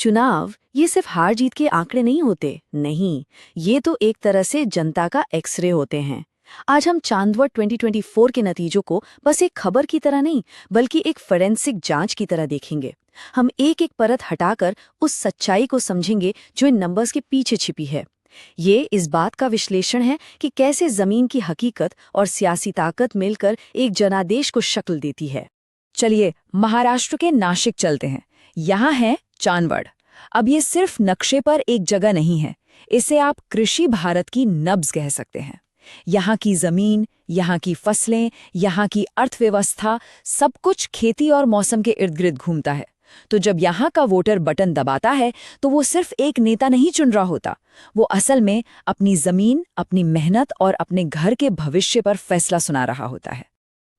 चुनाव ये सिर्फ हार जीत के आंकड़े नहीं होते, नहीं, ये तो एक तरह से जनता का एक्सरे होते हैं। आज हम चांदवड़ 2024 के नतीजों को बस एक खबर की तरह नहीं, बल्कि एक फोरेंसिक जांच की तरह देखेंगे। हम एक एक परत हटाकर उस सच्चाई को समझेंगे जो इन नंबर्स के पीछे छिपी है। ये इस बात का विश्लेषण है कि कैसे जमीन की हकीकत और सियासी ताकत मिलकर एक जनादेश को शक्ल देती है। चलिए महाराष्ट्र के नासिक चलते हैं। यहाँ है चांदवड़। अब ये सिर्फ नक्शे पर एक जगह नहीं है, इसे आप कृषि भारत की नब्ज कह सकते हैं। यहाँ की जमीन, यहाँ की फसलें, यहाँ की अर्थव्यवस्था, सब कुछ खेती और मौसम के इर्द गिर्द घूमता है। तो जब यहाँ का वोटर बटन दबाता है तो वो सिर्फ एक नेता नहीं चुन रहा होता, वो असल में अपनी जमीन, अपनी मेहनत और अपने घर के भविष्य पर फैसला सुना रहा होता है।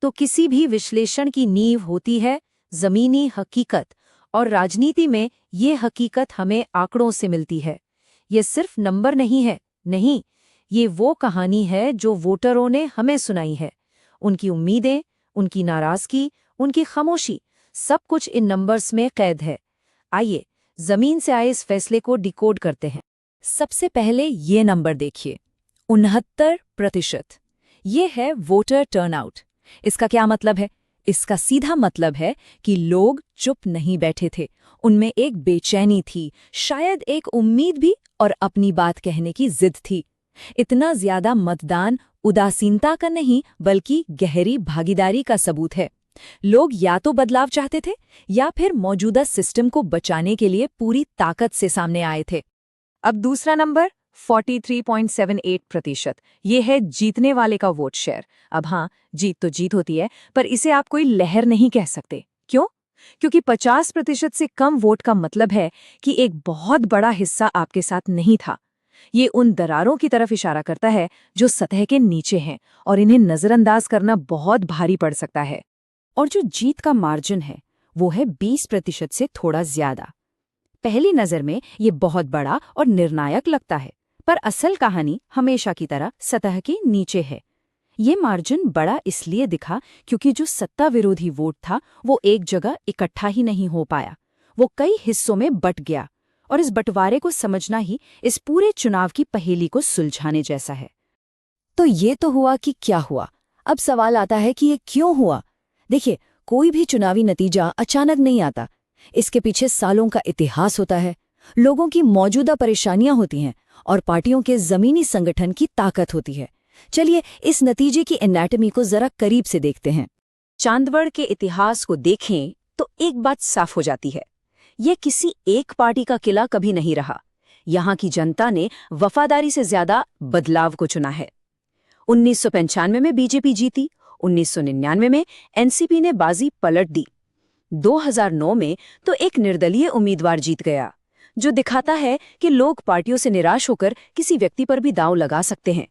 तो किसी भी विश्लेषण की नींव होती है जमीनी हकीकत, और राजनीति में ये हकीकत हमें आंकड़ों से मिलती है। ये सिर्फ नंबर नहीं है, नहीं, ये वो कहानी है जो वोटरों ने हमें सुनाई है। उनकी उम्मीदें, उनकी नाराजगी, उनकी खामोशी, सब कुछ इन नंबर्स में कैद है। आइए जमीन से आए इस फैसले को डिकोड करते हैं। सबसे पहले ये नंबर देखिए, 69%। ये है वोटर टर्नआउट। इसका क्या मतलब है? इसका सीधा मतलब है कि लोग चुप नहीं बैठे थे, उनमें एक बेचैनी थी, शायद एक उम्मीद भी, और अपनी बात कहने की जिद थी। इतना ज्यादा मतदान उदासीनता का नहीं, बल्कि गहरी भागीदारी का सबूत है। लोग या तो बदलाव चाहते थे या फिर मौजूदा सिस्टम को बचाने के लिए पूरी ताकत से सामने आए थे। अब दूसरा नंबर 43.78%। ये है जीतने वाले का वोट शेयर। अब हाँ, जीत तो जीत होती है, पर इसे आप कोई लहर नहीं कह सकते। क्यों? क्योंकि 50% से कम वोट का मतलब है कि एक बहुत बड़ा हिस्सा आपके साथ नहीं था। ये उन दरारों की तरफ इशारा करता है जो सतह के नीचे हैं, और इन्हें नजरअंदाज करना बहुत भारी पड़ सकता है। और जो जीत का मार्जिन है वो है 20% से थोड़ा ज्यादा। पहली नजर में ये बहुत बड़ा और निर्णायक लगता है, पर असल कहानी हमेशा की तरह सतह के नीचे है। ये मार्जिन बड़ा इसलिए दिखा क्योंकि जो सत्ता विरोधी वोट था वो एक जगह इकट्ठा ही नहीं हो पाया, वो कई हिस्सों में बट गया। और इस बंटवारे को समझना ही इस पूरे चुनाव की पहेली को सुलझाने जैसा है। तो ये तो हुआ कि क्या हुआ। अब सवाल आता है कि ये क्यों हुआ। देखिए, कोई भी चुनावी नतीजा अचानक नहीं आता। इसके पीछे सालों का इतिहास होता है, लोगों की मौजूदा परेशानियां होती हैं और पार्टियों के जमीनी संगठन की ताकत होती है। चलिए इस नतीजे की एनाटॉमी को जरा करीब से देखते हैं। चांदवड़ के इतिहास को देखें तो एक बात साफ हो जाती है, यह किसी एक पार्टी का किला कभी नहीं रहा। यहाँ की जनता ने वफादारी से ज्यादा बदलाव को चुना है। 1995 में बीजेपी जीती, 1999 में एनसीपी ने बाजी पलट दी, 2009 में तो एक निर्दलीय उम्मीदवार जीत गया, जो दिखाता है कि लोग पार्टियों से निराश होकर किसी व्यक्ति पर भी दांव लगा सकते हैं।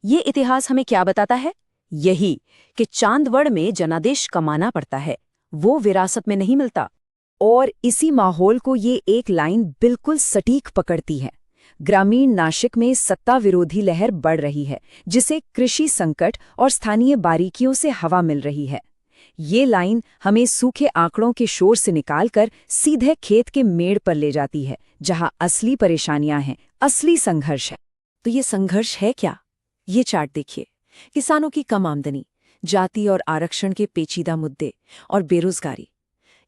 ये इतिहास हमें क्या बताता है? यही कि चांदवड़ में जनादेश कमाना पड़ता है, वो विरासत में नहीं मिलता। और इसी माहौल को ये एक लाइन बिल्कुल सटीक पकड़ती है। ग्रामीण नासिक में सत्ता विरोधी लहर बढ़ रही है, जिसे कृषि संकट और स्थानीय बारीकियों से हवा मिल रही है। ये लाइन हमें सूखे आंकड़ों के शोर से निकालकर सीधे खेत के मेड़ पर ले जाती है, जहां असली परेशानियां हैं, असली संघर्ष है। तो ये संघर्ष है क्या? ये चार्ट देखिए। किसानों की कम आमदनी, जाति और आरक्षण के पेचीदा मुद्दे और बेरोजगारी।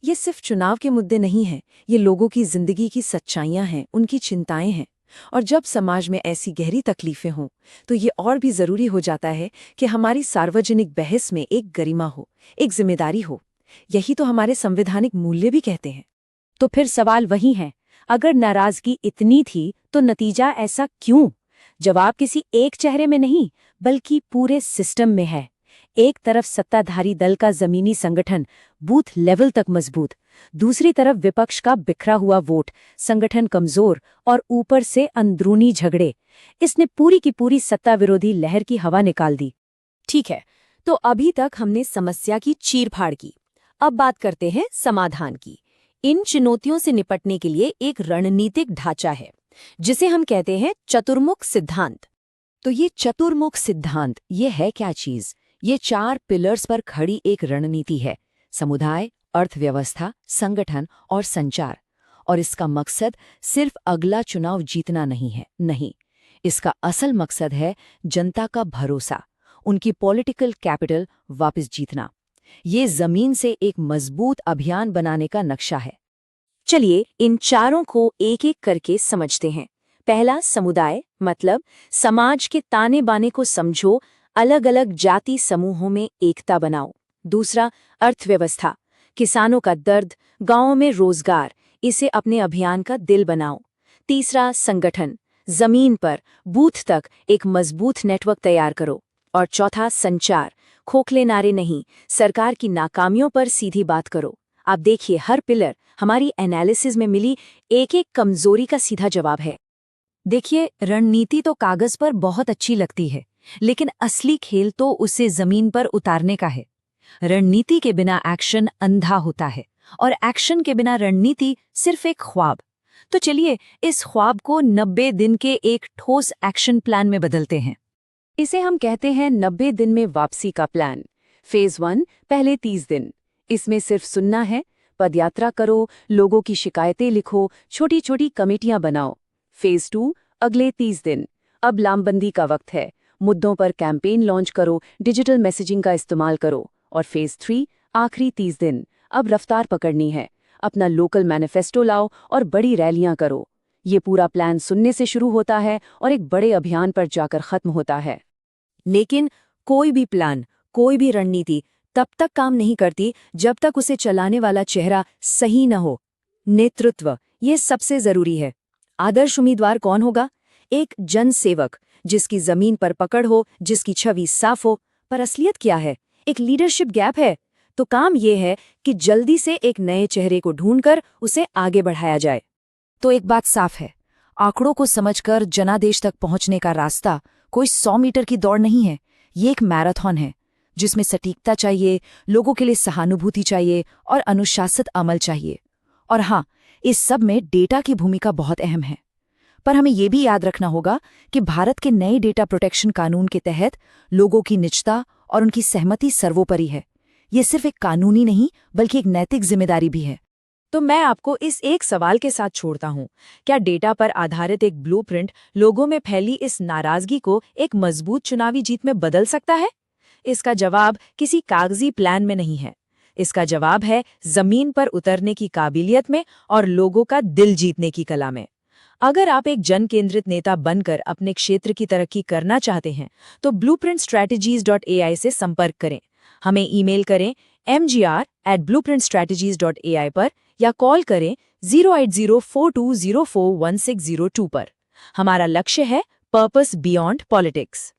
ये सिर्फ चुनाव के मुद्दे नहीं हैं, ये लोगों की जिंदगी की सच्चाइयां हैं, उनकी चिंताएं हैं। और जब समाज में ऐसी गहरी तकलीफें हों तो ये और भी जरूरी हो जाता है कि हमारी सार्वजनिक बहस में एक गरिमा हो, एक जिम्मेदारी हो। यही तो हमारे संवैधानिक मूल्य भी कहते हैं। तो फिर सवाल वही है, अगर नाराजगी इतनी थी तो नतीजा ऐसा क्यों? जवाब किसी एक चेहरे में नहीं, बल्कि पूरे सिस्टम में है। एक तरफ सत्ताधारी दल का जमीनी संगठन बूथ लेवल तक मजबूत, दूसरी तरफ विपक्ष का बिखरा हुआ वोट, संगठन कमजोर, और ऊपर से अंदरूनी झगड़े। इसने पूरी की पूरी सत्ता विरोधी लहर की हवा निकाल दी। ठीक है, तो अभी तक हमने समस्या की चीरफाड़ की। अब बात करते हैं समाधान की। इन चुनौतियों से निपटने के लिए एक रणनीतिक ढांचा है, जिसे हम कहते हैं चतुर्मुख सिद्धांत। तो ये चतुर्मुख सिद्धांत, ये है क्या चीज? ये 4 पिलर्स पर खड़ी एक रणनीति है: समुदाय, अर्थव्यवस्था, संगठन और संचार। और इसका मकसद सिर्फ अगला चुनाव जीतना नहीं है, नहीं, इसका असल मकसद है जनता का भरोसा, उनकी पॉलिटिकल कैपिटल वापस जीतना। ये जमीन से एक मजबूत अभियान बनाने का नक्शा है। चलिए इन चारों को एक एक करके समझते हैं। पहला, समुदाय, मतलब समाज के ताने बाने को समझो, अलग अलग जाति समूहों में एकता बनाओ। दूसरा, अर्थव्यवस्था, किसानों का दर्द, गांवों में रोजगार, इसे अपने अभियान का दिल बनाओ। तीसरा, संगठन, जमीन पर बूथ तक एक मजबूत नेटवर्क तैयार करो। और चौथा, संचार, खोखले नारे नहीं, सरकार की नाकामियों पर सीधी बात करो। आप देखिए, हर पिलर हमारी एनालिसिस में मिली एक एक कमजोरी का सीधा जवाब है। देखिए, रणनीति तो कागज पर बहुत अच्छी लगती है, लेकिन असली खेल तो उसे जमीन पर उतारने का है। रणनीति के बिना एक्शन अंधा होता है, और एक्शन के बिना रणनीति सिर्फ एक ख्वाब। तो चलिए इस ख्वाब को 90 दिन के एक ठोस एक्शन प्लान में बदलते हैं। इसे हम कहते हैं 90 दिन में वापसी का प्लान। फेज 1, पहले 30 दिन। इसमें सिर्फ सुनना है, पदयात्रा करो, लोगों की शिकायतें लिखो, छोटी छोटी कमेटियां बनाओ। फेज 2, अगले 30 दिन। अब लामबंदी का वक्त है, मुद्दों पर कैंपेन लॉन्च करो, डिजिटल मैसेजिंग का इस्तेमाल करो। और फेज 3, आखिरी 30 दिन। अब रफ्तार पकड़नी है, अपना लोकल मैनिफेस्टो लाओ और बड़ी रैलियां करो। ये पूरा प्लान सुनने से शुरू होता है और एक बड़े अभियान पर जाकर खत्म होता है। लेकिन कोई भी प्लान, कोई भी रणनीति तब तक काम नहीं करती जब तक उसे चलाने वाला चेहरा सही न हो। नेतृत्व, ये सबसे जरूरी है। आदर्श उम्मीदवार कौन होगा? एक जनसेवक, जिसकी जमीन पर पकड़ हो, जिसकी छवि साफ हो। पर असलियत क्या है? एक लीडरशिप गैप है। तो काम ये है कि जल्दी से एक नए चेहरे को ढूंढकर उसे आगे बढ़ाया जाए। तो एक बात साफ है, आंकड़ों को समझकर जनादेश तक पहुंचने का रास्ता कोई 100 मीटर की दौड़ नहीं है। ये एक मैराथन है, जिसमें सटीकता चाहिए, लोगों के लिए सहानुभूति चाहिए और अनुशासित अमल चाहिए। और हाँ, इस सब में डेटा की भूमिका बहुत अहम है। पर हमें ये भी याद रखना होगा कि भारत के नए डेटा प्रोटेक्शन कानून के तहत लोगों की निजता और उनकी सहमति सर्वोपरि है। ये सिर्फ एक कानूनी नहीं, बल्कि एक नैतिक जिम्मेदारी भी है। तो मैं आपको इस एक सवाल के साथ छोड़ता हूँ, क्या डेटा पर आधारित एक ब्लूप्रिंट लोगों में फैली इस नाराजगी को एक मजबूत चुनावी जीत में बदल सकता है? इसका जवाब किसी कागजी प्लान में नहीं है। इसका जवाब है जमीन पर उतरने की काबिलियत में और लोगों का दिल जीतने की कला में। अगर आप एक जन केंद्रित नेता बनकर अपने क्षेत्र की तरक्की करना चाहते हैं, तो blueprintstrategies.ai से संपर्क करें। हमें ईमेल करें mgr@blueprintstrategies.ai पर या कॉल करें 08042041602 पर। हमारा लक्ष्य है पर्पस बियॉन्ड पॉलिटिक्स।